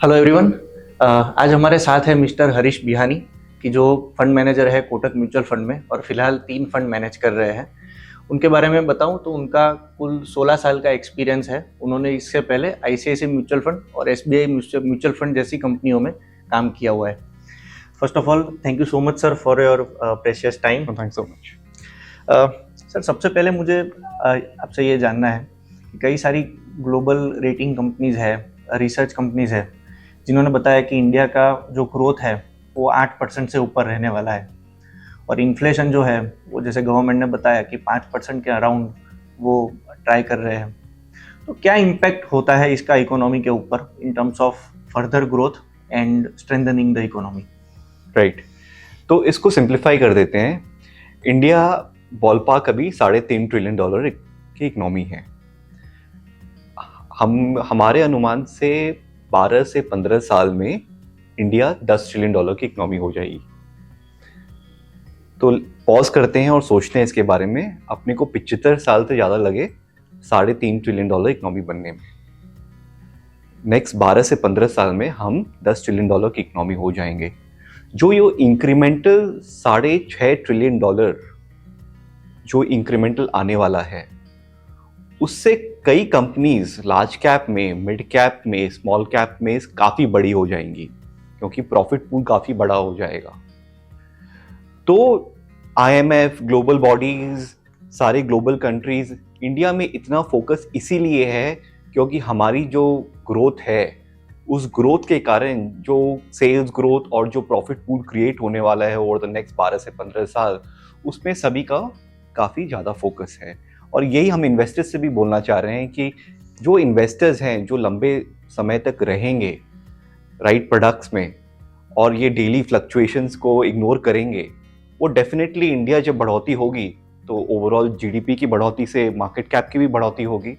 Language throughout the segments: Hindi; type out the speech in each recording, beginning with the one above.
Hello everyone. आज हमारे साथ है मिस्टर हरीश बिहानी कि जो फंड मैनेजर है कोटक म्यूचुअल फंड में और फिलहाल 3 फंड मैनेज कर रहे हैं। उनके बारे में बताऊं तो उनका कुल 16 साल का एक्सपीरियंस है। उन्होंने इससे पहले आईसीआईसीआई म्यूचुअल फंड और एसबीआई म्यूचुअल फंड जैसी कंपनियों में काम किया हुआ है। First of all thank you so much sir for your precious time. Thanks so much. Sir सबसे पहले मुझे आपसे ये जानना है कि कई सारी ग्लोबल रेटिंग कंपनीज है, रिसर्च कंपनीज है, जिन्होंने बताया कि इंडिया का जो ग्रोथ है वो 8% से ऊपर रहने वाला है और इन्फ्लेशन जो है वो जैसे गवर्नमेंट ने बताया कि 5% के अराउंड वो ट्राई कर रहे हैं। तो क्या इम्पैक्ट होता है इसका इकोनॉमी के ऊपर in terms of further growth and strengthening the economy? Right, तो इसको सिंप्लीफाई कर देते हैं। इंडिया बॉलपार्क अभी $3.5 ट्रिलियन की इकोनॉमी है। हमारे अनुमान से 12 से 15 साल में इंडिया $10 ट्रिलियन की इकोनॉमी हो जाएगी। तो पॉज करते हैं और सोचते हैं इसके बारे में। अपने को 75 साल से ज़्यादा लगे $3.5 ट्रिलियन इकोनॉमी बनने में। नेक्स्ट 12 से 15 साल में हम $10 ट्रिलियन की इकोनॉमी हो जाएंगे। जो ये इंक्रीमेंटल $6.5 ट्रिलियन जो इंक्रीमेंटल आने वाला है, उससे कई कंपनीज लार्ज कैप में, मिड कैप में, स्मॉल कैप में काफ़ी बड़ी हो जाएंगी, क्योंकि प्रॉफिट पूल काफ़ी बड़ा हो जाएगा। तो IMF, ग्लोबल बॉडीज, सारे ग्लोबल कंट्रीज इंडिया में इतना फोकस इसीलिए है क्योंकि हमारी जो ग्रोथ है, उस ग्रोथ के कारण जो सेल्स ग्रोथ और जो प्रॉफिट पूल क्रिएट होने वाला है ओवर द नेक्स्ट 12 से 15 साल, उसमें सभी का काफ़ी ज़्यादा फोकस है। और यही हम इन्वेस्टर्स से भी बोलना चाह रहे हैं कि जो इन्वेस्टर्स हैं जो लंबे समय तक रहेंगे राइट प्रोडक्ट्स में और ये डेली फ्लक्चुएशंस को इग्नोर करेंगे, वो डेफिनेटली इंडिया जब बढ़ोतरी होगी तो ओवरऑल जीडीपी की बढ़ोतरी से मार्केट कैप की भी बढ़ोतरी होगी।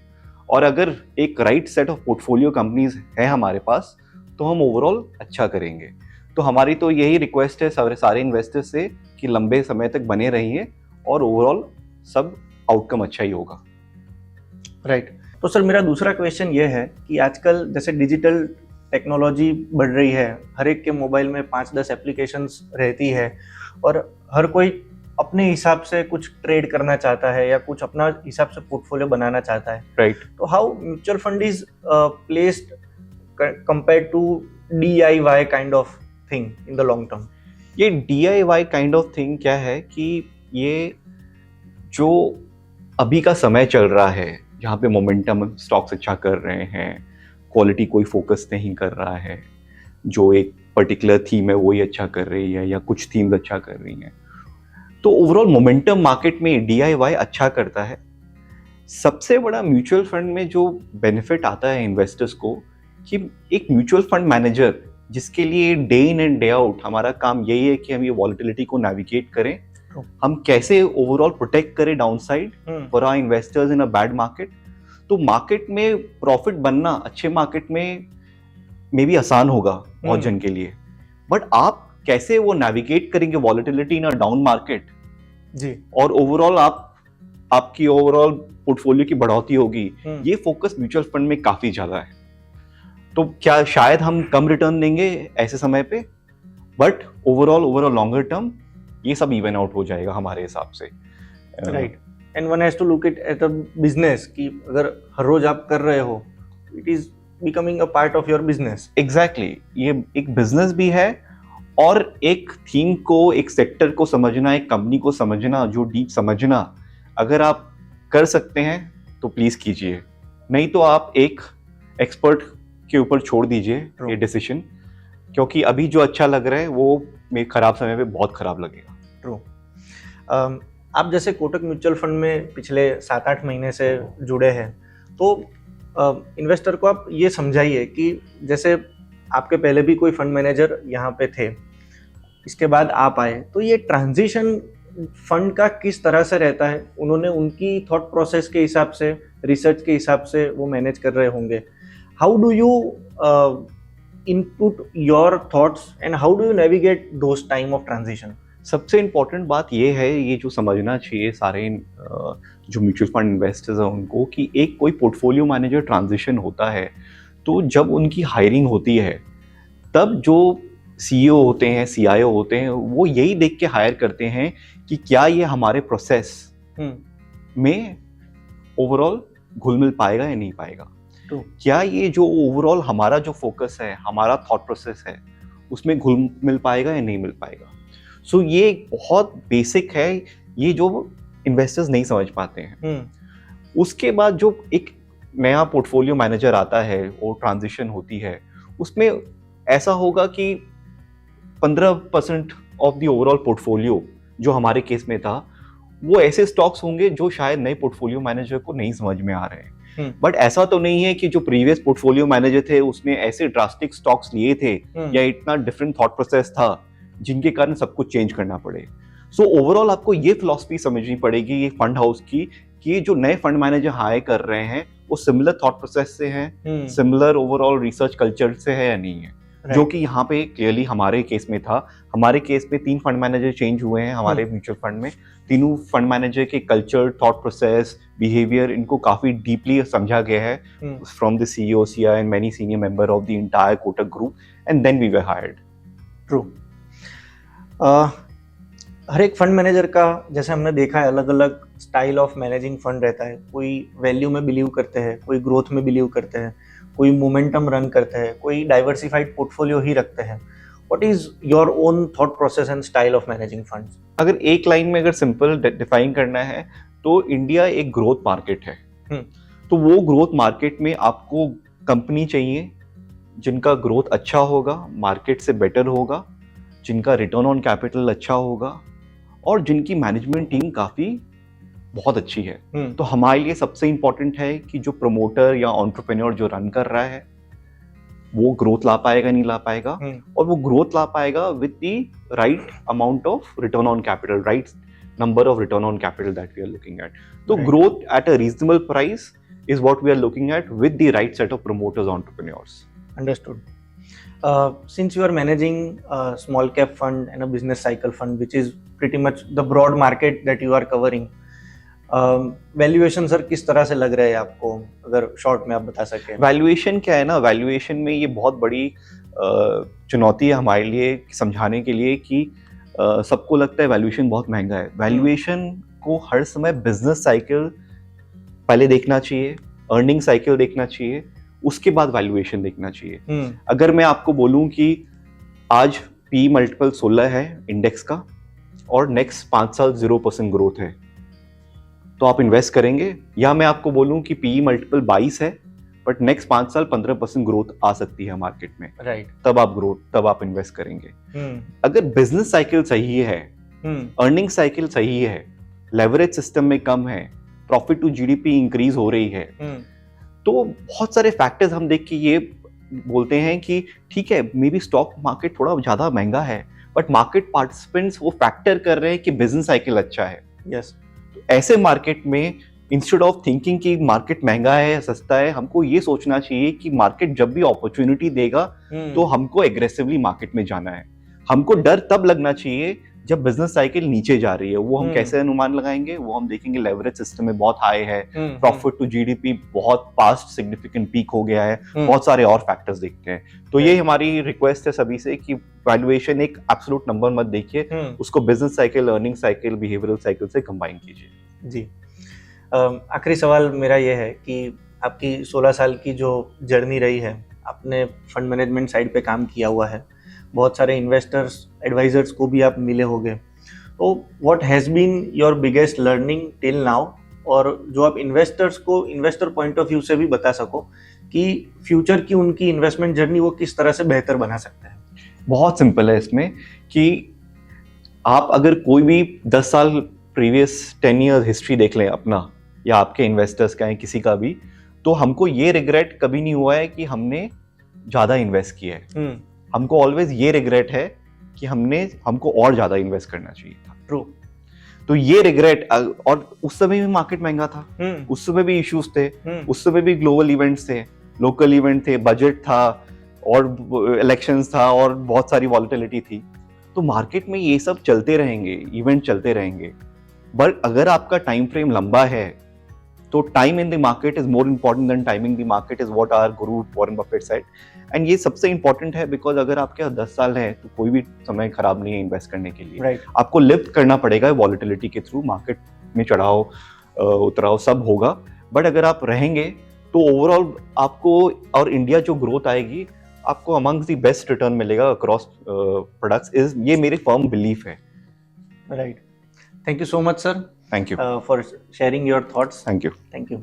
और अगर एक right set of portfolio companies है हमारे पास तो हम ओवरऑल अच्छा करेंगे। तो हमारी तो यही रिक्वेस्ट है सारे इन्वेस्टर्स से कि लंबे समय तक बने रहिए और ओवरऑल सब आउटकम अच्छा ही होगा। राइट। तो सर मेरा दूसरा क्वेश्चन ये है कि आजकल जैसे डिजिटल टेक्नोलॉजी बढ़ रही है, हर एक के मोबाइल में 5-10 एप्लीकेशंस रहती है और हर कोई अपने हिसाब से कुछ ट्रेड करना चाहता है या कुछ अपना हिसाब से पोर्टफोलियो बनाना चाहता है। राइट। तो how mutual fund is placed compared to DIY kind of thing in the long term? ये DIY काइंड ऑफ थिंग क्या है कि ये जो अभी का समय चल रहा है जहाँ पे मोमेंटम स्टॉक्स अच्छा कर रहे हैं, क्वालिटी कोई फोकस नहीं कर रहा है, जो एक पर्टिकुलर थीम है वही अच्छा कर रही है या कुछ थीम्स अच्छा कर रही हैं, तो ओवरऑल मोमेंटम मार्केट में DIY अच्छा करता है। सबसे बड़ा म्यूचुअल फंड में जो बेनिफिट आता है इन्वेस्टर्स को कि एक म्यूचुअल फंड मैनेजर जिसके लिए day in and day out हमारा काम यही है कि हम ये वॉलेटिलिटी को नेविगेट करें, हम कैसे ओवरऑल प्रोटेक्ट करें downside for our investors in a bad market. तो मार्केट में प्रॉफिट बनना अच्छे मार्केट में मे बी आसान होगा बहुत जन के लिए, बट आप कैसे वो नेविगेट करेंगे volatility in a down market जी, और ओवरऑल आपकी ओवरऑल पोर्टफोलियो की बढ़ोतरी होगी, ये फोकस म्यूचुअल फंड में काफी ज्यादा है। तो क्या शायद हम कम रिटर्न देंगे ऐसे समय पे, बट ओवरऑल लॉन्गर टर्म ये सब इवन आउट हो जाएगा हमारे हिसाब से। Right. And one has to look it at a business कि अगर हर रोज आप कर रहे हो, it is becoming a part of your business. Exactly, ये एक बिजनेस भी है और एक थीम को, एक सेक्टर को समझना, एक कंपनी को समझना, जो डीप समझना अगर आप कर सकते हैं तो प्लीज कीजिए, नहीं तो आप एक एक्सपर्ट के ऊपर छोड़ दीजिए ये डिसीजन, क्योंकि अभी जो अच्छा लग रहा है वो में खराब समय पे बहुत खराब लगेगा। ट्रू। आप जैसे कोटक म्यूचुअल फंड में पिछले 7-8 महीने से जुड़े हैं, तो इन्वेस्टर को आप ये समझाइए कि जैसे आपके पहले भी कोई फंड मैनेजर यहाँ पे थे, इसके बाद आप आए, तो ये ट्रांजिशन फंड का किस तरह से रहता है? उन्होंने उनकी थॉट प्रोसेस के हिसाब से, रिसर्च के हिसाब से वो मैनेज कर रहे होंगे। How do you input your thoughts and how do you navigate those time of transition? सबसे इम्पोर्टेंट बात ये है, ये जो समझना चाहिए सारे जो म्यूचुअल फंड इन्वेस्टर्स हैं उनको, कि एक कोई पोर्टफोलियो मैनेजर ट्रांजिशन होता है तो जब उनकी हायरिंग होती है तब जो CEO होते हैं, CIO होते हैं, वो यही देख के हायर करते हैं कि क्या ये हमारे प्रोसेस में ओवरऑल घुल मिल पाएगा या नहीं पाएगा। True. क्या ये जो ओवरऑल हमारा जो फोकस है, हमारा थॉट प्रोसेस है, उसमें घुल मिल पाएगा या नहीं मिल पाएगा। सो ये एक बहुत बेसिक है, ये जो इन्वेस्टर्स नहीं समझ पाते हैं। उसके बाद जो एक नया पोर्टफोलियो मैनेजर आता है और ट्रांजिशन होती है, उसमें ऐसा होगा कि 15% ऑफ द ओवरऑल पोर्टफोलियो जो हमारे केस में था, वो ऐसे स्टॉक्स होंगे जो शायद नए पोर्टफोलियो मैनेजर को नहीं समझ में आ रहे हैं। बट ऐसा तो नहीं है कि जो प्रीवियस पोर्टफोलियो मैनेजर थे उसने ऐसे ड्रास्टिक स्टॉक्स लिए थे या इतना डिफरेंट थॉट प्रोसेस था जिनके कारण सब कुछ चेंज करना पड़े। सो ओवरऑल आपको ये फिलॉसफी समझनी पड़ेगी ये फंड हाउस की, कि जो नए फंड मैनेजर हायर कर रहे हैं वो सिमिलर थॉट प्रोसेस से हैं, सिमिलर ओवरऑल रिसर्च कल्चर से है या नहीं है। जो कि यहाँ पे क्लियरली हमारे केस में था। हमारे केस में 3 फंड मैनेजर चेंज हुए हैं हमारे म्यूचुअल फंड में। तीनों फंड मैनेजर के कल्चर, थॉट प्रोसेस, बिहेवियर, इनको काफी डीपली समझा गया है from the CEO, CI and many senior member of the entire Kotak group, and then we were hired. True. हर एक फंड मैनेजर का, जैसे हमने देखा है, अलग अलग स्टाइल ऑफ मैनेजिंग फंड रहता है। कोई वैल्यू में बिलीव करते हैं, कोई ग्रोथ में बिलीव करते हैं, कोई मोमेंटम रन करते हैं, कोई डाइवर्सिफाइड पोर्टफोलियो ही रखते हैं। What is your own thought process and style of managing funds? अगर एक लाइन में अगर सिंपल डिफाइन करना है तो इंडिया एक ग्रोथ मार्केट है। तो वो ग्रोथ मार्केट में आपको कंपनी चाहिए जिनका ग्रोथ अच्छा होगा, मार्केट से बेटर होगा, जिनका रिटर्न ऑन कैपिटल अच्छा होगा और जिनकी मैनेजमेंट टीम काफी बहुत अच्छी है। तो हमारे लिए सबसे इंपॉर्टेंट है कि जो प्रमोटर या एंटरप्रेन्योर जो रन कर रहा है वो ग्रोथ ला पाएगा नहीं ला पाएगा, और वो ग्रोथ ला पाएगा with the right amount of return on capital, right number of return on capital that we are looking at. तो growth at a reasonable price is what we are looking at with the right set of promoters, entrepreneurs. Understood. Since you are managing a small cap fund and a business cycle fund, which is pretty much the broad market that you are covering, valuation sir किस तरह से लग रहा है आपको, अगर शॉर्ट में आप बता सकें? वैल्यूएशन क्या है ना, वैल्यूएशन में ये बहुत बड़ी चुनौती है हमारे लिए समझाने के लिए कि सबको लगता है वैल्यूएशन बहुत महंगा है। वैल्यूएशन को हर समय बिजनेस साइकिल पहले देखना चाहिए, अर्निंग साइकिल देखना चाहिए, उसके बाद वैल्यूएशन देखना चाहिए। अगर मैं आपको बोलूं कि आज पी मल्टीपल 16 है इंडेक्स का और नेक्स्ट 5 साल 0% ग्रोथ है, तो आप इन्वेस्ट करेंगे? या मैं आपको बोलूं कि पी मल्टीपल 22 है बट नेक्स्ट 5 साल 15% ग्रोथ आ सकती है मार्केट में, राइट, तब आप इन्वेस्ट करेंगे। अगर बिजनेस साइकिल सही है, अर्निंग साइकिल सही है, लेवरेज सिस्टम में कम है, प्रॉफिट टू जीडीपी इंक्रीज हो रही है, तो बहुत सारे फैक्टर्स हम देख के ये बोलते हैं कि ठीक है, मे बी स्टॉक मार्केट थोड़ा ज्यादा महंगा है बट मार्केट पार्टिसिपेंट्स वो फैक्टर कर रहे हैं कि बिजनेस साइकिल अच्छा है। यस। तो ऐसे मार्केट में इंस्टेड ऑफ थिंकिंग कि मार्केट महंगा है सस्ता है, हमको ये सोचना चाहिए कि मार्केट जब भी अपॉर्चुनिटी देगा तो हमको एग्रेसिवली मार्केट में जाना है। हमको डर तब लगना चाहिए जब बिजनेस साइकिल नीचे जा रही है। वो हम कैसे अनुमान लगाएंगे? वो हम देखेंगे लेवरेज सिस्टम में बहुत हाई है, प्रॉफिट टू जीडीपी बहुत पास्ट सिग्निफिकेंट पीक हो गया है, बहुत सारे और फैक्टर्स देखते हैं। तो ये हमारी रिक्वेस्ट है सभी से कि वैल्यूएशन एक एब्सोल्यूट नंबर मत देखिए, उसको business cycle, earning cycle, behavioural cycle से कंबाइन कीजिए। जी। आखिरी सवाल मेरा ये है कि आपकी 16 साल की जो जर्नी रही है, आपने फंड मैनेजमेंट साइड पे काम किया हुआ है, बहुत सारे इन्वेस्टर्स, एडवाइजर्स को भी आप मिले होंगे, तो what has been your biggest learning till now, और जो आप इन्वेस्टर्स को इन्वेस्टर पॉइंट ऑफ व्यू से भी बता सको कि फ्यूचर की उनकी इन्वेस्टमेंट जर्नी वो किस तरह से बेहतर बना सकते हैं? बहुत सिंपल है इसमें कि आप अगर कोई भी 10 साल प्रीवियस 10 ईयर हिस्ट्री देख लें अपना या आपके इन्वेस्टर्स का है किसी का भी, तो हमको ये रिग्रेट कभी नहीं हुआ है कि हमने ज़्यादा इन्वेस्ट किया है। हमको ऑलवेज ये रिग्रेट है कि हमको और ज्यादा इन्वेस्ट करना चाहिए था। ट्रू। तो ये रिग्रेट, और उस समय भी मार्केट महंगा था, उस समय भी इश्यूज थे, उस समय भी ग्लोबल इवेंट्स थे, लोकल इवेंट थे, बजट था और इलेक्शंस था और बहुत सारी वॉलेटिलिटी थी। तो मार्केट में ये सब चलते रहेंगे, इवेंट चलते रहेंगे, बट अगर आपका टाइम फ्रेम लंबा है तो time in the market is more important than timing the market, is what our guru Warren Buffett said. And ये सबसे इंपॉर्टेंट है बिकॉज अगर आपके 10 साल है तो कोई भी समय खराब नहीं है इन्वेस्ट करने के लिए। राइट, आपको लिफ्ट करना पड़ेगा वॉलेटिलिटी के थ्रू, मार्केट में चढ़ाव उतराव सब होगा, बट अगर आप रहेंगे तो ओवरऑल आपको और इंडिया जो ग्रोथ आएगी आपको अमंग्स द बेस्ट रिटर्न मिलेगा अक्रॉस प्रोडक्ट्स, इज ये मेरे फर्म बिलीफ है। Right. Thank you so much sir thank you for sharing your thoughts. Thank you. Thank you.